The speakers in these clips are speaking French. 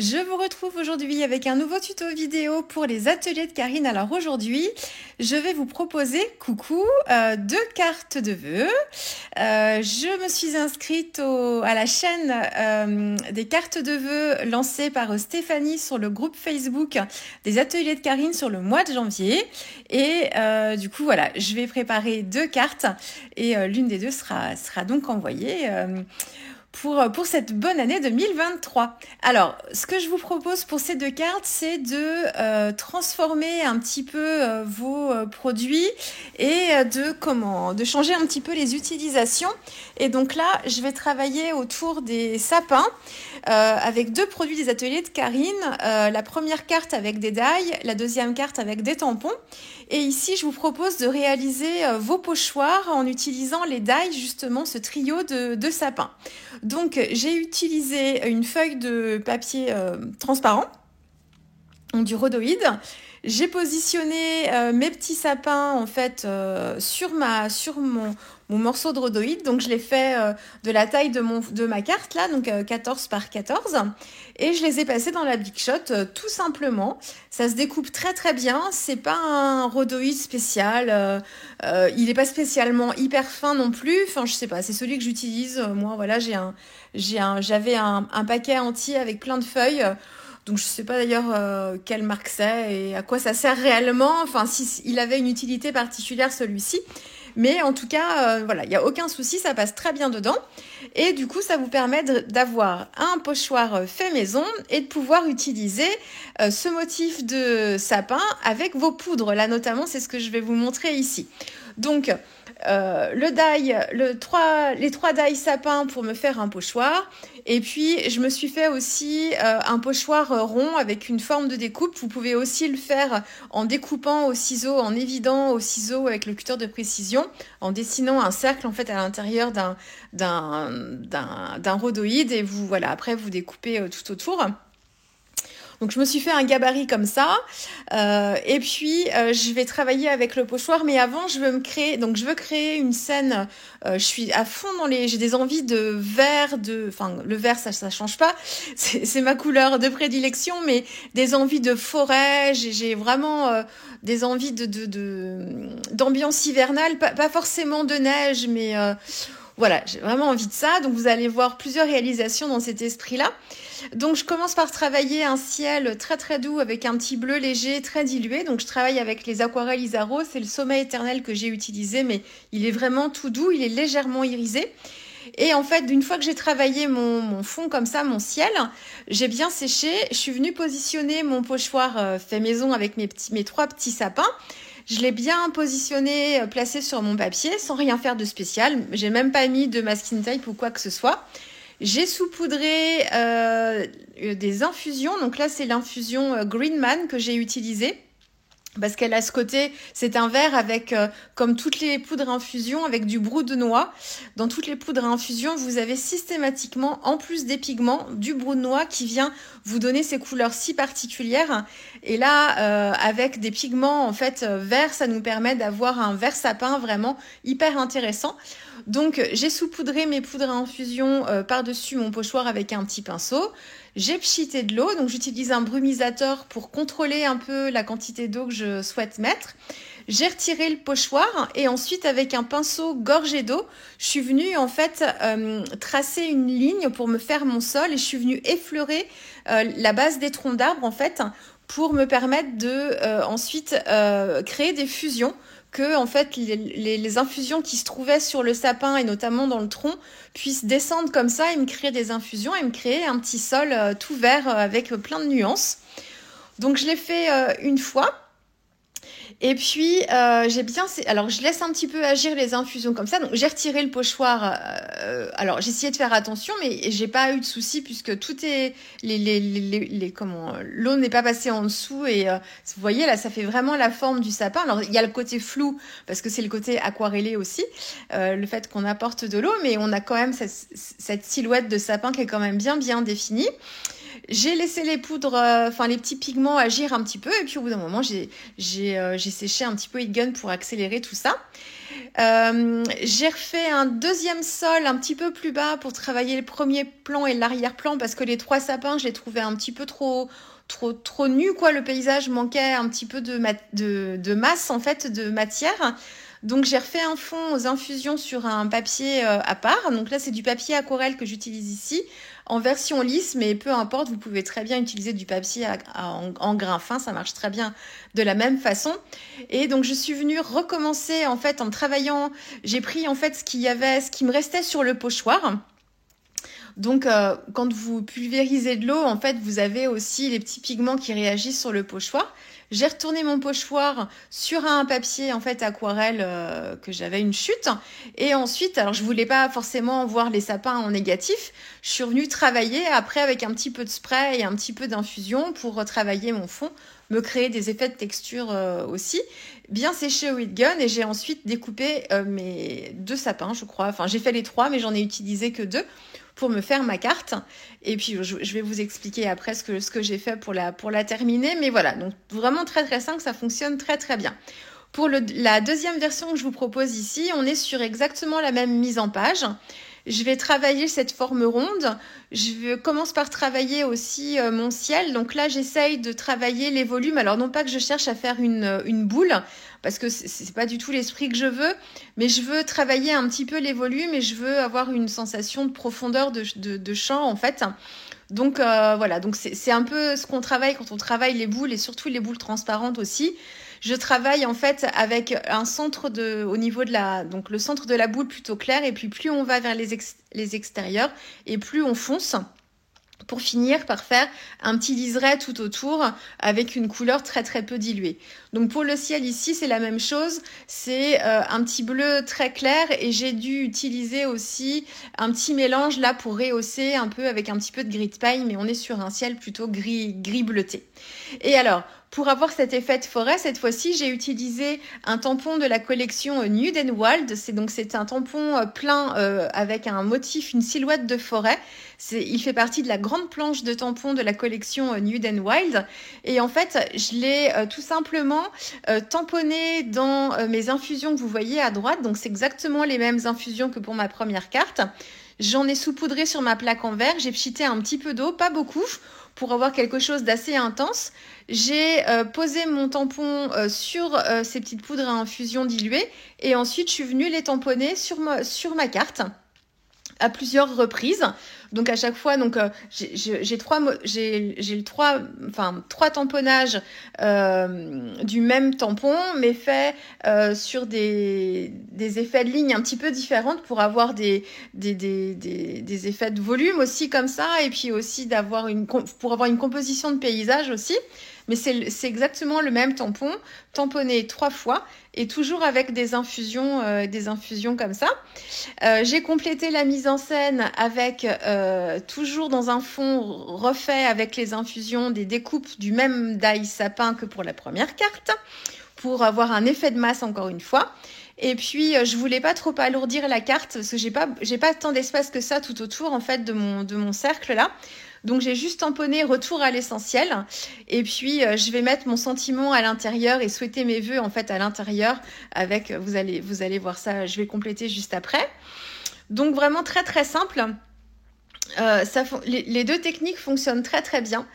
Je vous retrouve aujourd'hui avec un nouveau tuto vidéo pour les ateliers de Karine. Alors aujourd'hui, je vais vous proposer, coucou, deux cartes de vœux. Je me suis inscrite à la chaîne des cartes de vœux lancée par Stéphanie sur le groupe Facebook des ateliers de Karine sur le mois de janvier. Et du coup, voilà, je vais préparer deux cartes et l'une des deux sera donc envoyée. Pour cette bonne année 2023. Alors, ce que je vous propose pour ces deux cartes, c'est de transformer un petit peu vos produits et de changer un petit peu les utilisations. Et donc là, je vais travailler autour des sapins avec deux produits des ateliers de Karine. La première carte avec des die, la deuxième carte avec des tampons. Et ici, je vous propose de réaliser vos pochoirs en utilisant les die, justement, ce trio de sapins. Donc, j'ai utilisé une feuille de papier transparent, du rhodoïde. J'ai positionné mes petits sapins en fait sur mon morceau de rhodoïde. Donc je l'ai fait de la taille de ma carte là, donc 14 par 14, et je les ai passés dans la Big Shot tout simplement. Ça se découpe très très bien. C'est pas un rhodoïde spécial. Il est pas spécialement hyper fin non plus. Enfin je sais pas. C'est celui que j'utilise. Moi voilà, j'avais un paquet entier avec plein de feuilles. Donc je ne sais pas d'ailleurs quelle marque c'est et à quoi ça sert réellement, enfin si il avait une utilité particulière celui-ci. Mais en tout cas, voilà, il n'y a aucun souci, ça passe très bien dedans. Et du coup, ça vous permet d'avoir un pochoir fait maison et de pouvoir utiliser ce motif de sapin avec vos poudres. Là notamment, c'est ce que je vais vous montrer ici. Donc, les trois die sapins pour me faire un pochoir. Et puis, je me suis fait aussi un pochoir rond avec une forme de découpe. Vous pouvez aussi le faire en découpant au ciseau, en évidant au ciseau avec le cutter de précision, en dessinant un cercle en fait à l'intérieur d'un rhodoïde. Et vous, voilà, après, vous découpez tout autour. Donc je me suis fait un gabarit comme ça, et puis je vais travailler avec le pochoir. Mais avant, je veux créer une scène. Je suis à fond j'ai des envies de vert, enfin le vert ça change pas, c'est ma couleur de prédilection, mais des envies de forêt. J'ai vraiment des envies d'ambiance hivernale, pas forcément de neige, mais voilà, j'ai vraiment envie de ça. Donc vous allez voir plusieurs réalisations dans cet esprit-là. Donc je commence par travailler un ciel très très doux avec un petit bleu léger, très dilué. Donc je travaille avec les aquarelles Isaro, c'est le sommeil éternel que j'ai utilisé, mais il est vraiment tout doux, il est légèrement irisé. Et en fait, une fois que j'ai travaillé mon fond comme ça, mon ciel, j'ai bien séché. Je suis venue positionner mon pochoir fait maison avec mes trois petits sapins. Je l'ai bien positionné, placé sur mon papier, sans rien faire de spécial. J'ai même pas mis de masking tape ou quoi que ce soit. J'ai saupoudré des infusions. Donc là, c'est l'infusion Greenman que j'ai utilisée. Parce qu'elle a ce côté, c'est un verre avec, comme toutes les poudres à infusion, avec du brou de noix. Dans toutes les poudres à infusion, vous avez systématiquement, en plus des pigments, du brou de noix qui vient vous donner ces couleurs si particulières. Et là, avec des pigments en fait verts, ça nous permet d'avoir un vert sapin vraiment hyper intéressant. Donc j'ai saupoudré mes poudres à infusion par-dessus mon pochoir avec un petit pinceau. J'ai pchité de l'eau, donc j'utilise un brumisateur pour contrôler un peu la quantité d'eau que je souhaite mettre. J'ai retiré le pochoir et ensuite avec un pinceau gorgé d'eau, je suis venue en fait tracer une ligne pour me faire mon sol et je suis venue effleurer la base des troncs d'arbres en fait pour me permettre de ensuite créer des fusions, que en fait les infusions qui se trouvaient sur le sapin et notamment dans le tronc puissent descendre comme ça et me créer des infusions et me créer un petit sol tout vert avec plein de nuances. Donc je l'ai fait une fois. Et puis, alors je laisse un petit peu agir les infusions comme ça. Donc, j'ai retiré le pochoir. Alors, j'ai essayé de faire attention, mais j'ai pas eu de souci puisque tout est, l'eau n'est pas passée en dessous et vous voyez là, ça fait vraiment la forme du sapin. Alors, il y a le côté flou parce que c'est le côté aquarellé aussi, le fait qu'on apporte de l'eau, mais on a quand même cette silhouette de sapin qui est quand même bien définie. J'ai laissé les poudres, enfin les petits pigments agir un petit peu et puis au bout d'un moment, j'ai séché un petit peu Heat Gun pour accélérer tout ça. J'ai refait un deuxième sol un petit peu plus bas pour travailler le premier plan et l'arrière-plan parce que les 3 sapins, je les trouvais un petit peu trop nus, quoi. Le paysage manquait un petit peu de masse, en fait, de matière. Donc j'ai refait un fond aux infusions sur un papier à part. Donc là, c'est du papier aquarelle que j'utilise ici en version lisse, mais peu importe, vous pouvez très bien utiliser du papier en grain fin, ça marche très bien de la même façon. Et donc je suis venue recommencer en fait en travaillant, j'ai pris en fait ce qu'il y avait, ce qui me restait sur le pochoir. Donc, quand vous pulvérisez de l'eau, en fait, vous avez aussi les petits pigments qui réagissent sur le pochoir. J'ai retourné mon pochoir sur un papier en fait aquarelle que j'avais une chute. Et ensuite, alors je voulais pas forcément voir les sapins en négatif. Je suis revenue travailler après avec un petit peu de spray et un petit peu d'infusion pour retravailler mon fond, me créer des effets de texture aussi. Bien séché au Heat Gun et j'ai ensuite découpé mes 2 sapins, je crois. Enfin, j'ai fait les 3, mais j'en ai utilisé que 2 pour me faire ma carte. Et puis, je vais vous expliquer après ce que j'ai fait pour la terminer. Mais voilà, donc vraiment très très simple, ça fonctionne très très bien. Pour la deuxième version que je vous propose ici, on est sur exactement la même mise en page. Je vais travailler cette forme ronde. Je commence par travailler aussi mon ciel. Donc là, j'essaye de travailler les volumes. Alors non pas que je cherche à faire une boule, parce que c'est pas du tout l'esprit que je veux, mais je veux travailler un petit peu les volumes et je veux avoir une sensation de profondeur de champ en fait. Donc voilà, donc c'est un peu ce qu'on travaille quand on travaille les boules et surtout les boules transparentes aussi. Je travaille en fait avec un centre au niveau donc le centre de la boule plutôt clair et puis plus on va vers les extérieurs et plus on fonce pour finir par faire un petit liseré tout autour avec une couleur très très peu diluée. Donc pour le ciel ici, c'est la même chose, c'est un petit bleu très clair et j'ai dû utiliser aussi un petit mélange là pour rehausser un peu avec un petit peu de gris de paille, mais on est sur un ciel plutôt gris bleuté. Et alors, pour avoir cet effet de forêt, cette fois-ci, j'ai utilisé un tampon de la collection Nude and Wild. C'est un tampon plein avec un motif, une silhouette de forêt. Il fait partie de la grande planche de tampons de la collection Nude and Wild. Et en fait, je l'ai tout simplement tamponné dans mes infusions que vous voyez à droite. Donc, c'est exactement les mêmes infusions que pour ma première carte. J'en ai saupoudré sur ma plaque en verre. J'ai pchité un petit peu d'eau, pas beaucoup, pour avoir quelque chose d'assez intense. J'ai posé mon tampon sur ces petites poudres à infusion diluées et ensuite je suis venue les tamponner sur ma carte à plusieurs reprises. Donc à chaque fois, j'ai trois tamponnages du même tampon, mais fait sur des effets de ligne un petit peu différentes pour avoir des effets de volume aussi comme ça, et puis aussi pour avoir une composition de paysage aussi. Mais c'est exactement le même tampon, tamponné 3 fois et toujours avec des infusions comme ça. J'ai complété la mise en scène avec toujours dans un fond refait avec les infusions des découpes du même die sapin que pour la première carte pour avoir un effet de masse encore une fois. Et puis je voulais pas trop alourdir la carte parce que j'ai pas tant d'espace que ça tout autour en fait de mon cercle là. Donc j'ai juste tamponné retour à l'essentiel et puis je vais mettre mon sentiment à l'intérieur et souhaiter mes vœux en fait à l'intérieur avec vous allez voir ça, je vais compléter juste après. Donc vraiment très très simple. Les 2 techniques fonctionnent très très bien.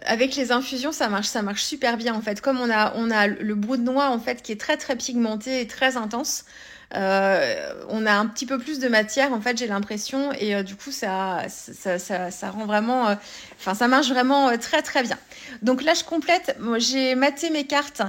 Avec les infusions, ça marche super bien en fait. Comme on a le brou de noix en fait qui est très très pigmenté et très intense. On a un petit peu plus de matière en fait, j'ai l'impression, et du coup ça rend vraiment ça marche vraiment très très bien. Donc là je complète, j'ai maté mes cartes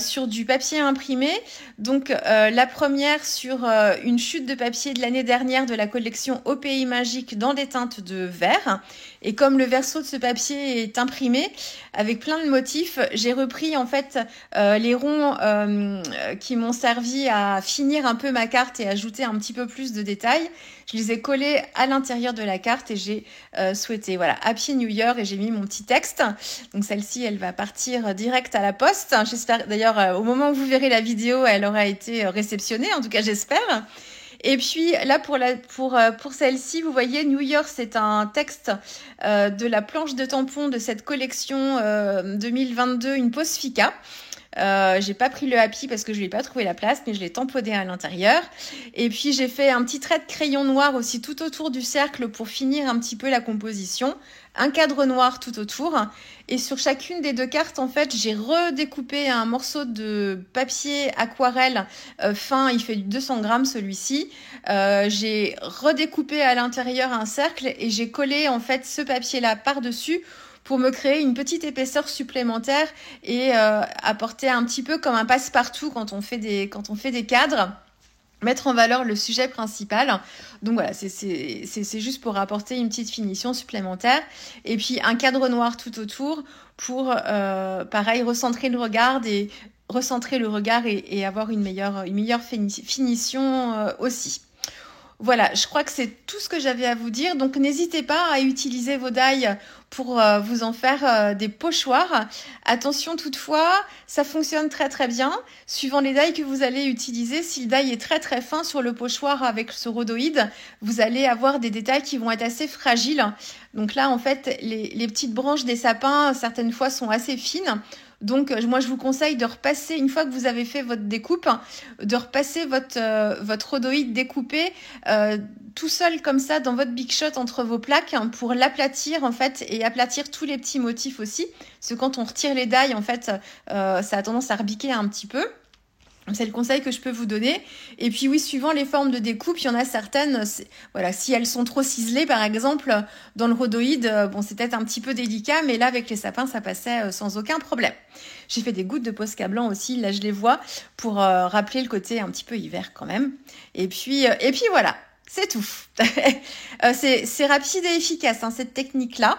sur du papier imprimé. Donc la première sur une chute de papier de l'année dernière de la collection Au Pays Magique dans des teintes de vert. Et comme le verso de ce papier est imprimé avec plein de motifs, j'ai repris en fait les ronds qui m'ont servi à finir un peu ma carte et ajouter un petit peu plus de détails. Je les ai collés à l'intérieur de la carte et j'ai souhaité Happy New Year et j'ai mis mon petit texte. Donc celle-ci, elle va partir direct à la poste. J'espère d'ailleurs au moment où vous verrez la vidéo, elle aura été réceptionnée. En tout cas, j'espère. Et puis là, pour celle-ci, vous voyez, New Year, c'est un texte de la planche de tampon de cette collection 2022, une pause Fika. J'ai pas pris le happy parce que je lui ai pas trouvé la place, mais je l'ai tamponné à l'intérieur. Et puis j'ai fait un petit trait de crayon noir aussi tout autour du cercle pour finir un petit peu la composition. Un cadre noir tout autour. Et sur chacune des deux cartes, en fait, j'ai redécoupé un morceau de papier aquarelle fin, il fait 200 grammes celui-ci. J'ai redécoupé à l'intérieur un cercle et j'ai collé en fait ce papier-là par-dessus pour me créer une petite épaisseur supplémentaire et apporter un petit peu comme un passe-partout quand on fait des cadres, mettre en valeur le sujet principal. Donc voilà, c'est juste pour apporter une petite finition supplémentaire. Et puis un cadre noir tout autour pour, pareil, recentrer le regard et avoir une meilleure finition aussi. Voilà, je crois que c'est tout ce que j'avais à vous dire. Donc, n'hésitez pas à utiliser vos die pour vous en faire des pochoirs. Attention toutefois, ça fonctionne très très bien. Suivant les die que vous allez utiliser, si le die est très très fin sur le pochoir avec ce rhodoïde, vous allez avoir des détails qui vont être assez fragiles. Donc là, en fait, les petites branches des sapins, certaines fois, sont assez fines. Donc, moi, je vous conseille de repasser, une fois que vous avez fait votre découpe, de repasser votre rhodoïde découpé tout seul comme ça dans votre Big Shot entre vos plaques pour l'aplatir en fait et aplatir tous les petits motifs aussi. Parce que quand on retire les die, en fait, ça a tendance à rebiquer un petit peu. C'est le conseil que je peux vous donner. Et puis oui, suivant les formes de découpe, il y en a certaines, voilà, si elles sont trop ciselées, par exemple, dans le rhodoïde, bon, c'est peut-être un petit peu délicat, mais là, avec les sapins, ça passait sans aucun problème. J'ai fait des gouttes de Posca blanc aussi, là, je les vois, pour rappeler le côté un petit peu hiver quand même. Et puis voilà. C'est tout. C'est rapide et efficace, hein, cette technique-là.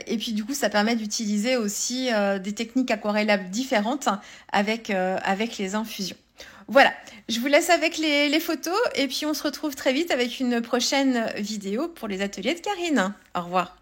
Et puis du coup, ça permet d'utiliser aussi des techniques aquarellables différentes avec les infusions. Voilà, je vous laisse avec les photos et puis on se retrouve très vite avec une prochaine vidéo pour les ateliers de Karine. Au revoir.